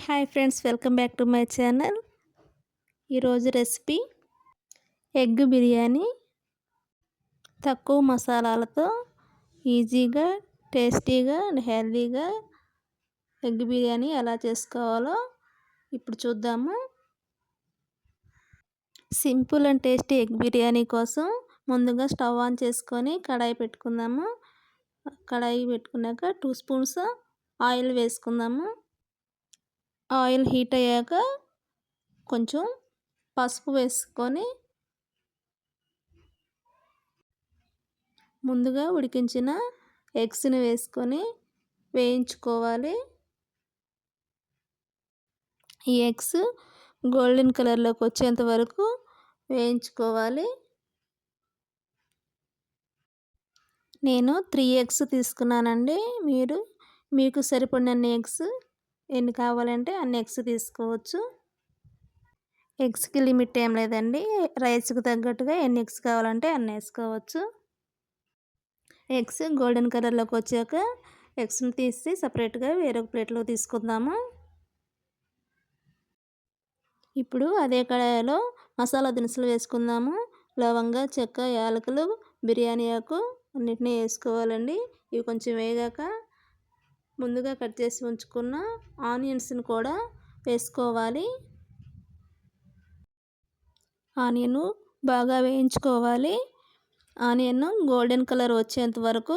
Hi friends, welcome back to my channel. ఈరోజు recipe egg biryani. తక్కువ మసాలాలతో ఈజీగా, టేస్టీగా అండ్ హెల్తీగా ఎగ్ బిర్యానీ ఎలా చేసుకోవాలో ఇప్పుడు చూద్దాము. Simple and tasty egg biryani కోసం ముందుగా స్టవ్ ఆన్ చేసుకొని కడాయి పెట్టుకుందాము. కడాయి పెట్టుకున్నాక 2 స్పూన్స్ ఆయిల్ వేసుకుందాము. ఆయిల్ హీట్ అయ్యాక కొంచెం పసుపు వేసుకొని ముందుగా ఉడికించిన ఎగ్స్ని వేసుకొని వేయించుకోవాలి. ఈ ఎగ్స్ గోల్డెన్ కలర్లోకి వచ్చేంత వరకు వేయించుకోవాలి. నేను 3 ఎగ్స్ తీసుకున్నానండి. మీకు సరిపడినన్ని ఎగ్స్ ఎన్ని కావాలంటే అన్ని ఎగ్స్ తీసుకోవచ్చు. ఎగ్స్కి లిమిట్ ఏం లేదండి. రైస్కి తగ్గట్టుగా ఎన్ని ఎగ్స్ కావాలంటే అన్ని వేసుకోవచ్చు. ఎగ్స్ గోల్డెన్ కలర్లోకి వచ్చాక ఎగ్స్ని తీసి సపరేట్గా వేరొక ప్లేట్లో తీసుకుందాము. ఇప్పుడు అదే కడాయిలో మసాలా దినుసులు వేసుకుందాము. లవంగ, చెక్క, యాలకులు, బిర్యానీ ఆకు అన్నిటినీ వేసుకోవాలండి. ఇవి కొంచెం వేగాక ముందుగా కట్ చేసి ఉంచుకున్న ఆనియన్స్ని కూడా వేసుకోవాలి. ఆనియన్ బాగా వేయించుకోవాలి. ఆనియన్ గోల్డెన్ కలర్ వచ్చేంత వరకు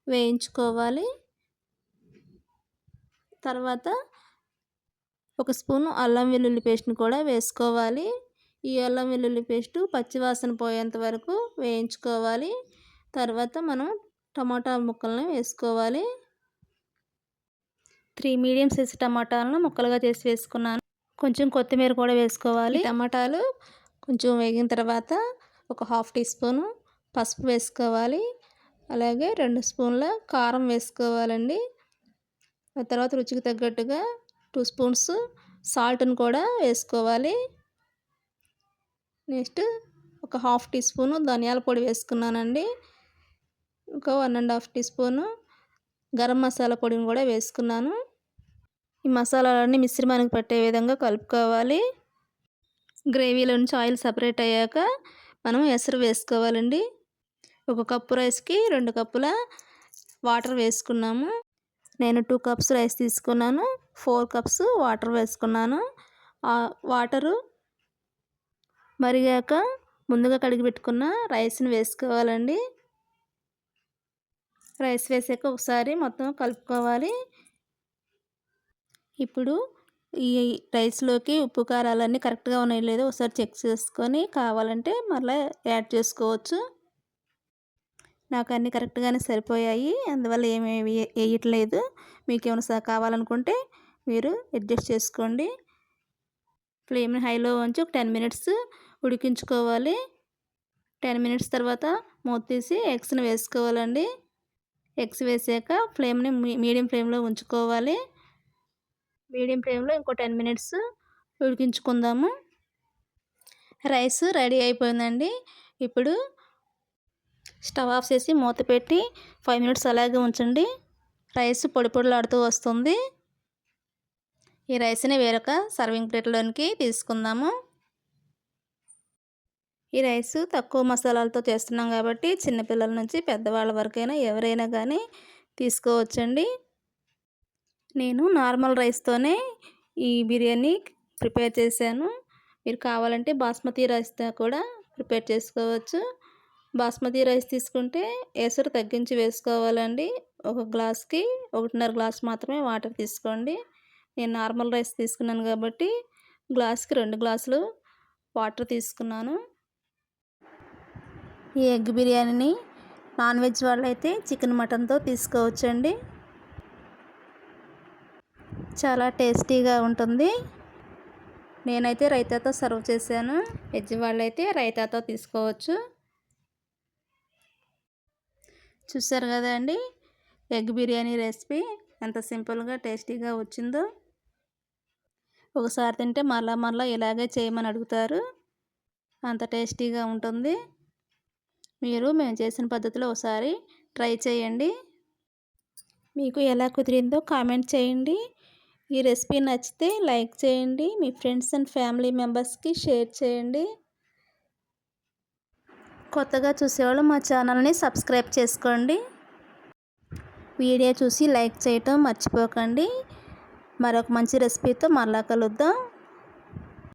వేయించుకోవాలి. తర్వాత 1 స్పూన్ అల్లం వెల్లుల్లి పేస్ట్ని కూడా వేసుకోవాలి. ఈ అల్లం వెల్లుల్లి పేస్టు పచ్చివాసన పోయేంత వరకు వేయించుకోవాలి. తర్వాత మనం టమాటా ముక్కల్ని వేసుకోవాలి. 3 మీడియం సైజ్ టమాటాలను ముక్కలుగా చేసి వేసుకున్నాను. కొంచెం కొత్తిమీర కూడా వేసుకోవాలి. టమాటాలు కొంచెం వేగిన తర్వాత ఒక 1/2 టీ స్పూను పసుపు వేసుకోవాలి. అలాగే 2 స్పూన్ల కారం వేసుకోవాలండి. ఆ తర్వాత రుచికి తగ్గట్టుగా 2 స్పూన్స్ సాల్ట్ని కూడా వేసుకోవాలి. నెక్స్ట్ ఒక 1/2 టీ స్పూను ధనియాల పొడి వేసుకున్నానండి. ఒక 1.5 టీ స్పూను గరం మసాలా పొడిని కూడా వేసుకున్నాను. ఈ మసాలాలన్నీ మిశ్రమానికి పట్టే విధంగా కలుపుకోవాలి. గ్రేవీలో నుంచి ఆయిల్ సపరేట్ అయ్యాక మనం ఎసరు వేసుకోవాలండి. 1 కప్పు రైస్కి 2 కప్పుల వాటర్ వేసుకున్నాము. నేను 2 కప్స్ రైస్ తీసుకున్నాను. 4 కప్స్ వాటర్ వేసుకున్నాను. ఆ వాటరు మరిగాక ముందుగా కడిగి పెట్టుకున్న రైస్ని వేసుకోవాలండి. రైస్ వేసాక ఒకసారి మొత్తం కలుపుకోవాలి. ఇప్పుడు ఈ రైస్లోకి ఉప్పు కారాలన్నీ కరెక్ట్గా ఉన్నాయో లేదో ఒకసారి చెక్ చేసుకొని కావాలంటే మళ్ళీ యాడ్ చేసుకోవచ్చు. నాకు అన్నీ కరెక్ట్గానే సరిపోయాయి. అందువల్ల ఏమీ వేయట్లేదు. మీకు ఏమైనా కావాలనుకుంటే మీరు అడ్జస్ట్ చేసుకోండి. ఫ్లేమ్ని హైలో ఉంచి ఒక 10 మినిట్స్ ఉడికించుకోవాలి. 10 మినిట్స్ తర్వాత మూత తీసి ఎగ్స్ని వేసుకోవాలండి. ఎగ్స్ వేసాక ఫ్లేమ్ని మీడియం ఫ్లేమ్లో ఉంచుకోవాలి. మీడియం ఫ్లేమ్లో ఇంకో 10 మినిట్స్ ఉడికించుకుందాము. రైస్ రెడీ అయిపోయిందండి. ఇప్పుడు స్టవ్ ఆఫ్ చేసి మూత పెట్టి 5 మినిట్స్ అలాగే ఉంచండి. రైస్ పొడి పొడిలాడుతూ వస్తుంది. ఈ రైస్ని వేరొక సర్వింగ్ ప్లేట్లోనికి తీసుకుందాము. ఈ రైస్ తక్కువ మసాలాలతో చేస్తున్నాం కాబట్టి చిన్నపిల్లల నుంచి పెద్దవాళ్ళ వరకైనా ఎవరైనా కానీ తీసుకోవచ్చండి. నేను నార్మల్ రైస్తోనే ఈ బిర్యానీ ప్రిపేర్ చేశాను. మీరు కావాలంటే బాస్మతి రైస్తో కూడా ప్రిపేర్ చేసుకోవచ్చు. బాస్మతి రైస్ తీసుకుంటే ఎసరు తగ్గించి వేసుకోవాలండి. ఒక గ్లాస్కి 1.5 గ్లాస్ మాత్రమే వాటర్ తీసుకోండి. నేను నార్మల్ రైస్ తీసుకున్నాను కాబట్టి గ్లాస్కి 2 గ్లాసులు వాటర్ తీసుకున్నాను. ఈ ఎగ్ బిర్యానీని నాన్ వెజ్ వాళ్ళైతే చికెన్ మటన్తో తీసుకోవచ్చండి. చాలా టేస్టీగా ఉంటుంది. నేనైతే రైతాతో సర్వ్ చేశాను. వెజ్ వాళ్ళైతే రైతాతో తీసుకోవచ్చు. చూసారు కదా అండి, ఎగ్ బిర్యానీ రెసిపీ ఎంత సింపుల్గా టేస్టీగా వచ్చిందో. ఒకసారి తింటే మళ్ళా ఇలాగే చేయమని అడుగుతారు. అంత టేస్టీగా ఉంటుంది. మేము చేసిన పద్ధతిలో ఒకసారి ట్రై చేయండి. మీకు ఎలా కుదిరిందో కామెంట్ చేయండి. ఈ రెసిపీ నచ్చితే లైక్ చేయండి. మీ ఫ్రెండ్స్ అండ్ ఫ్యామిలీ మెంబర్స్‌కి షేర్ చేయండి. కొత్తగా చూసేవాళ్ళు మా ఛానల్ని సబ్స్క్రైబ్ చేసుకోండి. వీడియో చూసి లైక్ చేయటం మర్చిపోకండి. మరొక మంచి రెసిపీతో మరలా కలుద్దాం.